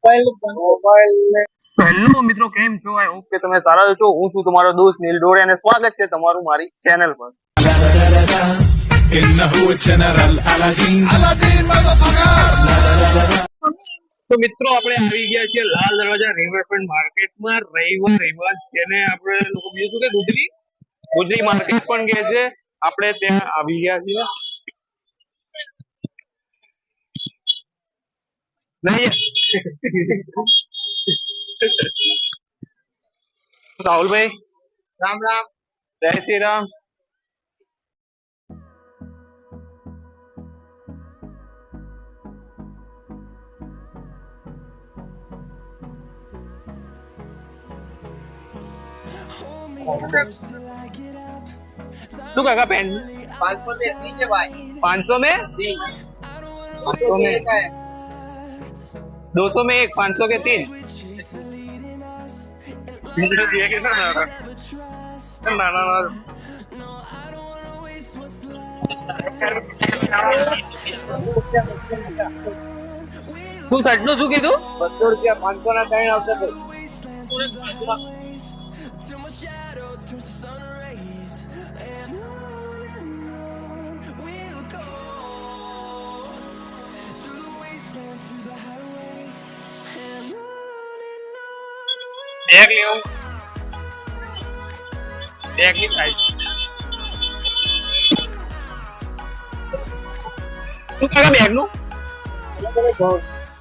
Hello મિત્રો, કેમ છો? આઈ હોપ કે તમે સારા છો. હું છું તમારો દોસ્ત નીલ ડોરે અને સ્વાગત છે તમારું મારી ચેનલ પર. તો મિત્રો આપણે આવી ગયા છીએ લાલ દરવાજા રિવરફ્રન્ટ માર્કેટમાં. રવિવાર જેને આપણે લોકો બીજું શું કે ગુજરી માર્કેટ પણ કહે છે. આપણે ત્યાં આવી ગયા છીએ. નહીં રાહુલભાઈ, રામ રામ, જય શ્રી રામ. શું કાકા પેન 500 में नीचे भाई 500 में 500 में 200 में एक 500 के 3 मुझे दिया कि ना શું સાઈડ નું શું કીધું? 200 રૂપિયા 500 ના 3 આવશે. બેગ લેવું, બેગ ની પ્રાઇસ શું કાકા? બેગ નું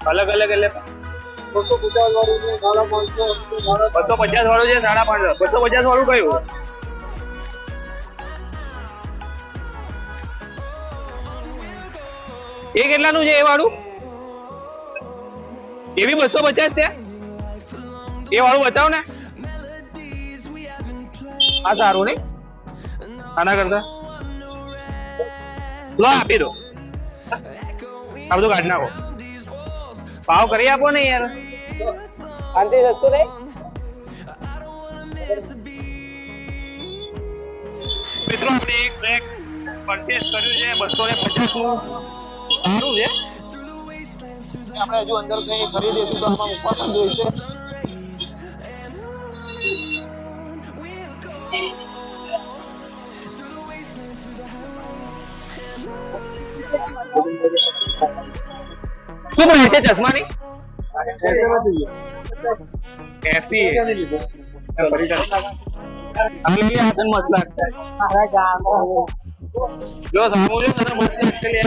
અલગ અલગ એટલે 250 વાળું છે, 250 વાળું છે, 550. 250 વાળું કયું? એ કેટલાનું છે એ વાળું? એ બી 250 છે. એ વાળું બતાવો ને. આ સારું નહીં? આના કરતા લો આપી દો. આ બધું કાઢી નાખો. ભાવ કરી આપો ને યાર. આનથી સસ્તું નહીં? મિત્રો આપણે એક બેગ પરચેસ કર્યું છે 250 નું. સારું છે. આપણે હજુ અંદર કઈ ખરીદીશું તો આમાં મૂકવા પણ જોઈશે. શું પ્રાઇસ છે ચશ્માની? 80 મસ્ત લાગશે. જો સામું જો તને મસ્ત લાગશે લે.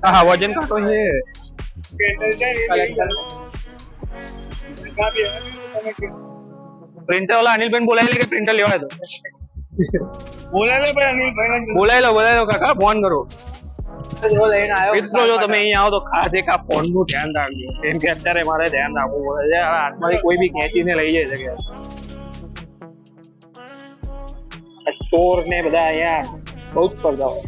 હા વજન કાટો છે. પ્રિન્ટર वाला अनिल भाई बोला कि प्रिंटर लेवा है तो बोला ले भाई अनिल भाई बोला लो काका फोन करो जो लेने आयो. મિત્રો જો તમે અહીં આવો તો ખાસ એક આ ફોન નું ધ્યાન રાખજો, કેમ કે અત્યારે મારે ધ્યાન રાખવું પડે છે. હાથમાંથી કોઈ બી ખેંચીને લઈ જાય છે. ચોર ને બધા અહીંયા બહુ જ સ્પર્ધા હોય.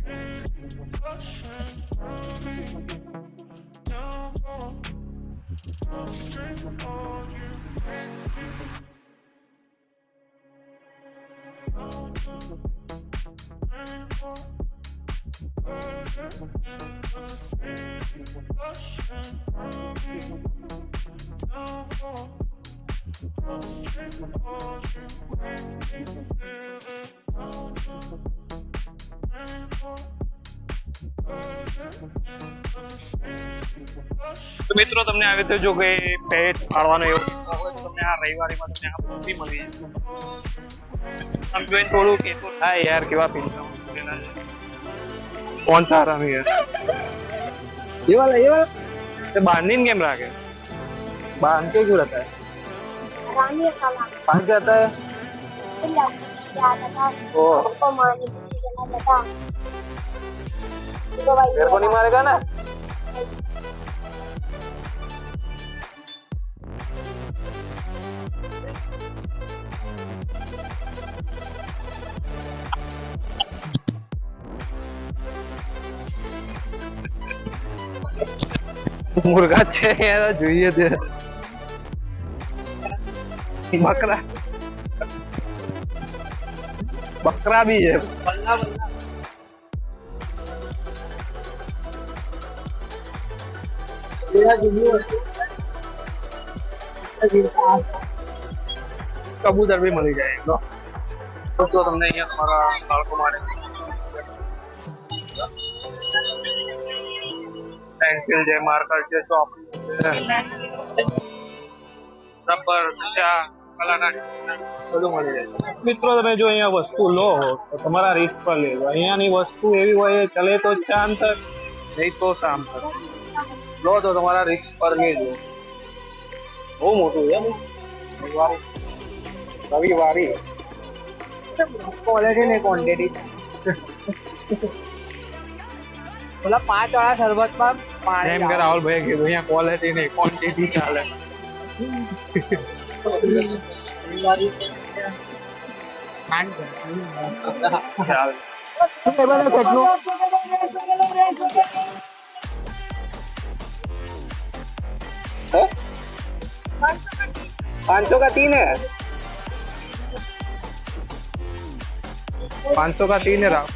તો મિત્રો તમને આવી રીતે જો કે પેટ ફાળવાનો એવો તમને આ રવિવારીમાં તમને આ પૂરી મળી આમ જોઈને થોડું કે તો થાય યાર કેવા પિંચા कौन सा आराम है? ये वाला तो बांधने केम रखे? बांध के क्यों रहता है? बांध के आता है? ओ मेरे को नहीं मारेगा ना? मुर्गा છે યાર, જોઈએ છે. બકરા બકરા બી છે. કબૂતર બી મળી જાય તો તમને અહીંયા તમારા બાળકો માટે પેન્સિલ છે, માર્કર છે, ચોક રબર, ચા, કલર બધું મળી જાય. મિત્રો તમે જો અહીંયા વસ્તુ લો તો તમારા રિસ્ક પર લેજો. અહીંયાની વસ્તુ એવી હોય ચલે તો ચાંદ તક, નહીં તો શામ તક. લો તો તમારા રિસ્ક પર લેજો. બહુ મોટું છે રવિવારી ક્વોલિટી ને ક્વોન્ટિટી. પેલા 5 વાળા શરબતમાં પાણી એમ કે રાહુલભાઈ કીધું અહીંયા ક્વોલિટી નહીં ક્વોન્ટિટી ચાલે. ચાલે. 500 का 3 है. 500 का 3 है राव.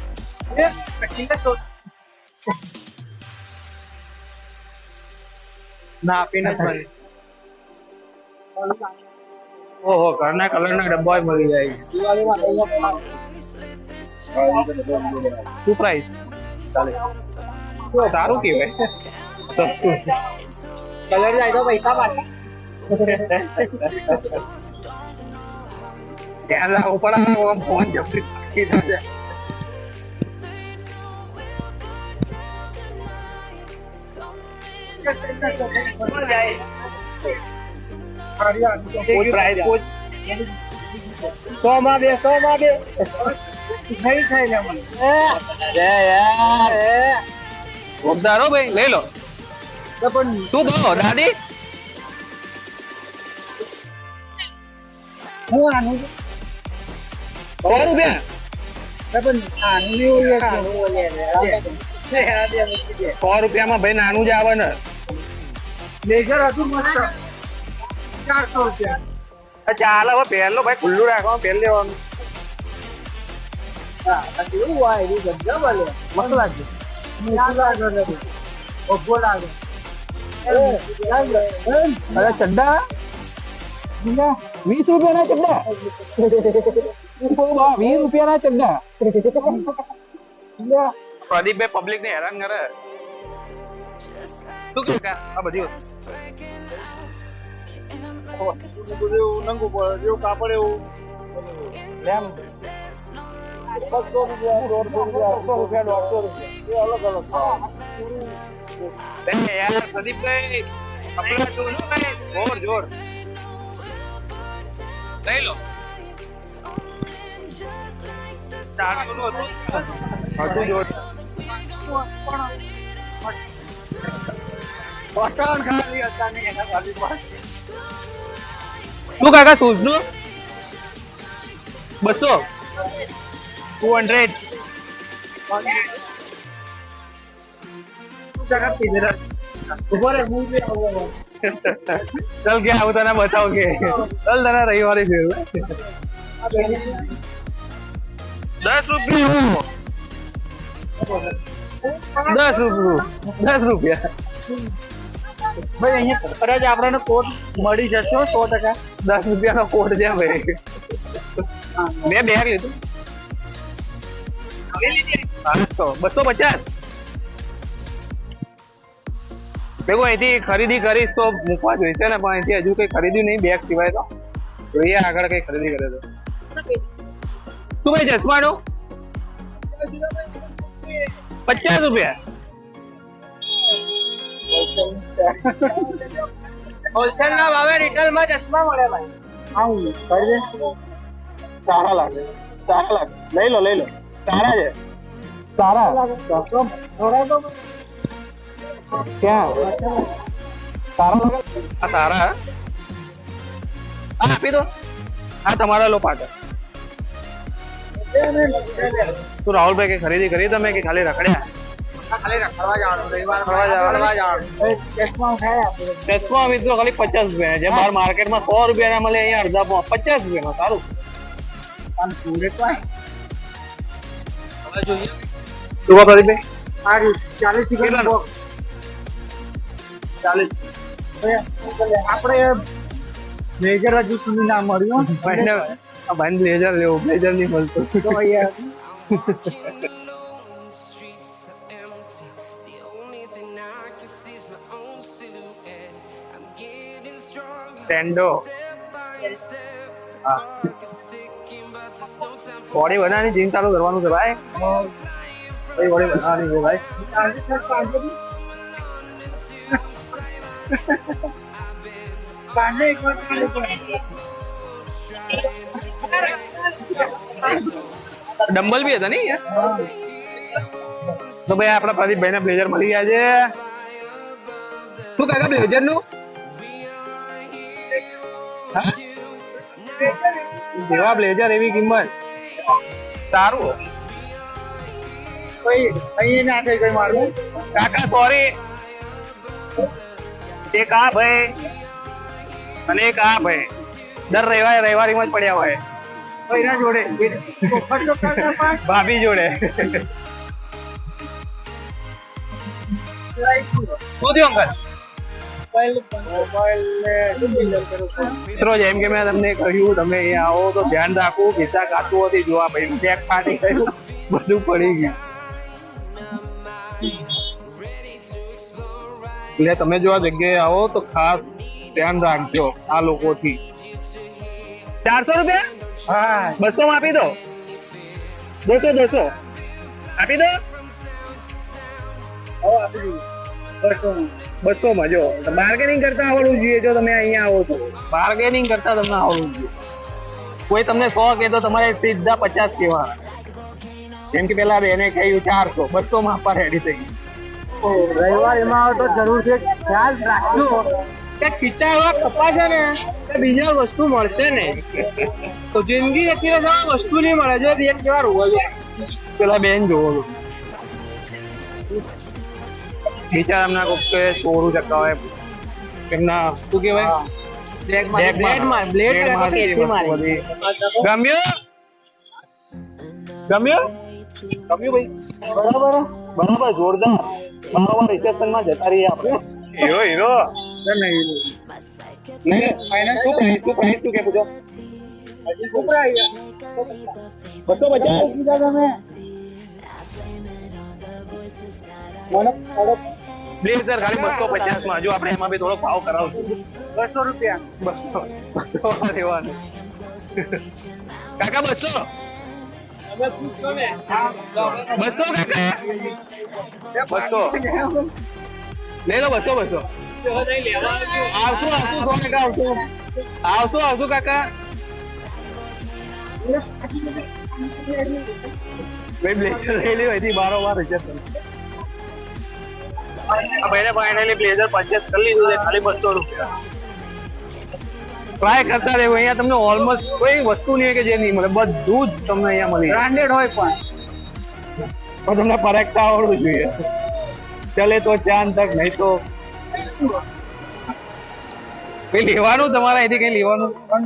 ના આપીને જ મળી. ઓહો ઘરના કલરના ડબ્બા મળી જાય. શું પ્રાઇસ? 40. સારું કહેવાય, સસ્તું. કલર જાય તો પૈસા પાછા. ધ્યાન રાખવું પડે. ફોન જલ્દી કીધા છે. કોઈ પ્રાઇસ કોઈ 100 માં 2 100 માં 2 થઈ થઈ લે મને. યાર ઉધારો ભાઈ લઈ લો. પણ શું ભાવ દાદી? હું આનું 100 રૂપિયા. પણ આનું નહીં હોય. 100 રૂપિયામાં ભાઈ નાનું જ આવે ને. લેઝર હતું મસ્ત 400 રૂપિયા. ચાલે હવે પહેલો ભાઈ ખુલ્લું રાખવાનું પહેલ લેવાનું. હા કેવું હોય એ ગજબ ભલે મસ્ત લાગે. ઓગો લાગે. અરે ચડ્ડા 20 રૂપિયાના ચડ્ડા. 20 રૂપિયાના ચડ્ડા. પ્રદીપભાઈ પબ્લિક ને હેરાન કરે. શું કે આ બધી જેવું કાપડ એવું એમ 100 રૂપિયા 100 રૂપિયા યાર પ્રદીપભાઈ કપડા જોર જોર લઈ લો. 400 નું હતું જોર. શું કાકા શૂઝ નું 200 200 चल क्या होता ना बताओ के चल ना रविवार फिर 10 रुपये 10 रुपया ભાઈ અહીંયા કદાચ આપણને કોટ મળી જશે 100%. 10 રૂપિયાનો કોટ છે ભાઈ. મેં બેગ લીધું 250. देखो અહીંથી ખરીદી કરીશ તો મૂકવા જોઈશે ને, પણ અહીંથી હજુ કઈ ખરીદ્યું નહીં બેગ સિવાય. તો જોઈએ આગળ કઈ ખરીદી કરે તો. શું ભાઈ ચશ્માનો 50 રૂપિયા. હોલસેલ ના ભાવે રિટેલ માં ચશ્મા મળે ભાઈ. આવું કરી દે. સારા લાગે લઈ લો સારા છે. સારા ક્યાં સારા લાગે? આ સારા આપી દો. આ તમારા લો પાછળ. તો રાહુલભાઈ કઈ ખરીદી કરી તમે કે ખાલી રખડ્યા? ખાલી રખડવા જવાનું, રવિવાર ફરવા જવાનું. ચશ્મા ખાય આપણે. ચશ્મા મિત્રો ખાલી 50 રૂપિયા છે. બહાર માર્કેટમાં 100 રૂપિયા ના મળે, અહીંયા અડધા 50 રૂપિયામાં સારું. અને સુરત માં શું પ્રદીપભાઈ? આ 40 થી કેટલાનું? બોક્સ 40. આપણે મેજર હજુ સુધી ના મળ્યું ભાઈને બ્લેઝર લેવું, બ્લેઝર નહીં મળતું. તો યાર ટેન્ડો બોડી બનાવવાની જીમ ચાલુ કરવાનું છે ભાઈ. ભાઈ બોડી બનાવવાની છે ભાઈ. કાંડે એક વાર ખાલી પડે. ડમ્બલ બી હતા નહીં યાર. તો ભાઈ આપણા પ્રદીપભાઈ ને બ્લેઝર મળી ગયા છે. શું કાકા બ્લેઝર નું જેવા બ્લેઝર એવી કિંમત. સારું કોઈ અહીં ના થઈ ગઈ મારું કાકા સોરી. એક આ ભાઈ અને એક આ ભાઈ દર રવિવારીમાં જ પડ્યા હોય કોઈના જોડે ખર્ચો કરતા પણ ભાભી જોડે. શું થયું અંકલ? મોબાઈલ ને ડિલિવર કરું છું. મિત્રો જેમ કે મેં તમને કહ્યું, તમે અહીંયા આવો તો ધ્યાન રાખવું. ખિસ્સા કાચું હતી જોવા ભાઈ ચેક ફાટી ગયું, બધું પડી ગયું. એટલે તમે જો આ જગ્યાએ આવો તો ખાસ ધ્યાન રાખજો આ લોકોથી. 400 રૂપિયા? હા 200 માં આપી દો. 200 આપી દો. હવે આપી દીધું 200 માં જો બાર્ગેનિંગ કરતા આવડવું જોઈએ. જો તમે અહીંયા આવો તો બાર્ગેનિંગ કરતા તમને આવડવું જોઈએ. કોઈ તમને 100 કે તો તમારે સીધા 50 કહેવાના. કેમ કે પેલા બેને કહ્યું 400, 200 માં આપવા રેડી થઈ ગયું. રવિવાર એમાં આવે તો જરૂર છે ખ્યાલ રાખજો કે ખીચા એવા કપાશે ને કે બીજા વસ્તુ મળશે ને. તો જિંદગી અત્યારે વસ્તુ નહીં મળે છે એક કેવા રોવા છે. પેલા બેન જોવો છો બિચારા એમના કોક કે ચોરું ચકાવે એમના શું કહેવાય બ્લેડ ગમ્યું ભાઈ. બરાબર જોરદાર. બરાબર રિસેપ્શન માં જતા રહીએ આપણે. હીરો નહીં ફાઇનલ શું પ્રાઇસ શું કે પૂછો? 250 તમે બ્લેઝર ખાલી 250 માં. જો આપણે એમાં બી થોડો ભાવ કરાવશું. 200 રૂપિયા 200 લેવાનું કાકા. 200 કાકા 200 લઈ લો. 200 આવશું કાકા. ભાઈ બ્લેઝર લઈ લ્યો એથી બારોબાર રિસેપ્શન. ભાઈને ફાઇનલી બ્લેઝર પરચેસ કરી લીધું છે ખાલી 200 રૂપિયા. ટ્રાય કરતા રહેવું. અહીંયા તમને ઓલમોસ્ટ કોઈ વસ્તુ નહીં કે જે નહીં મળે, બધું જ તમને અહીંયા મળી જાય. બ્રાન્ડેડ હોય પણ તમને પરખતા આવડવું જોઈએ. ચલે તો ચાંદ તક, નહીં તો કઈ લેવાનું તમારે અહીંથી કઈ લેવાનું. પણ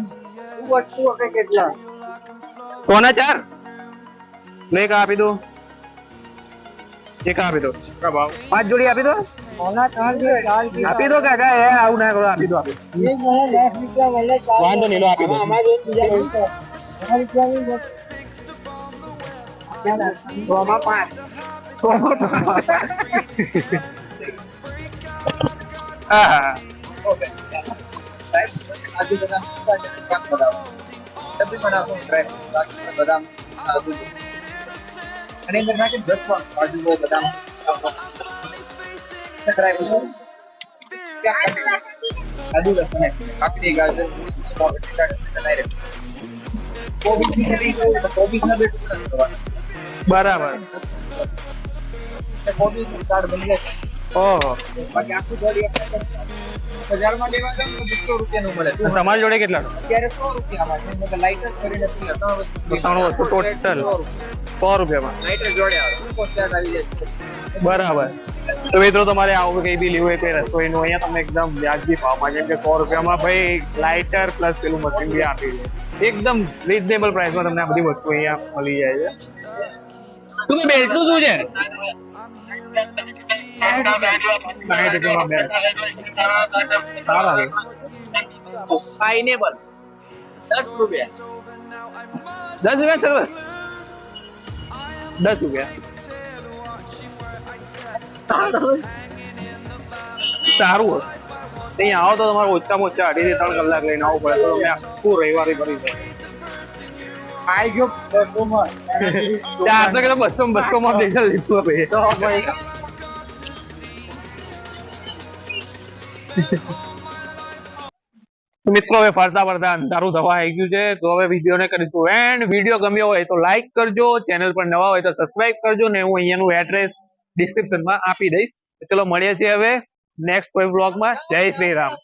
વસ્તુ આપણે કેટલા 100 ના 4 લે. કા આપી દો. એક આપી દો. 5 જોડી આપી દો. સોના 4 આપી દો કાકા. આવું ના કરો. આપી દો. વાંધો નહીં લો આપી દો. હા બરાબર. ઓહો બજારમાં લેવા જાવ તો 200 રૂપિયાનું મળે. તમારી જોડે કેટલા? અત્યારે 100 રૂપિયામાં છે. લાઇટર કરીને ત્રણ વસ્તુ ટોટલ 100 રૂપિયામાં લાઇટર જોડે આવે 50 આવી જાય. બરાબર. તો મિત્રો તમારે આવું કઈ બી લેવું હોય કઈ રસોઈનું અહીંયા તમને એકદમ વ્યાજબી ભાવમાં, જેમ કે 100 રૂપિયામાં ભાઈ લાઇટર પ્લસ પેલું મશીન બી આપી દે. એકદમ રીઝનેબલ પ્રાઇસમાં તમને આ બધી વસ્તુ અહીંયા મળી જાય છે. શું કે બેલ્ટનું શું છે 60 રૂપિયામાં બે સારા છે પાઇનેપલ 10 રૂપિયા 10 રૂપિયા સર્વર 10 રૂપિયા સારું હતું અહીંયા આવો તો તમારે ઓછામાં ઓછા 2.5 થી 3 કલાક લઈને આવવું પડે તો તમે આખું રવિવારે કરી દો આઈ ગયો 200 માં 400 કે 200 માં બેસલ લીધું હવે તો ભાઈ મિત્રો હવે ફરતા ફરતા અંધારું થવા આવી ગયું છે તો હવે વિડીયોને કરીશું એન્ડ વિડીયો ગમ્યો હોય તો લાઈક કરજો ચેનલ પર નવા હોય તો સબસ્ક્રાઇબ કરજો ને હું અહીંયાનું એડ્રેસ ડિસ્ક્રિપ્શનમાં આપી દઈશ ચલો મળીએ છીએ હવે નેક્સ્ટ કોઈ બ્લોગમાં જય શ્રી રામ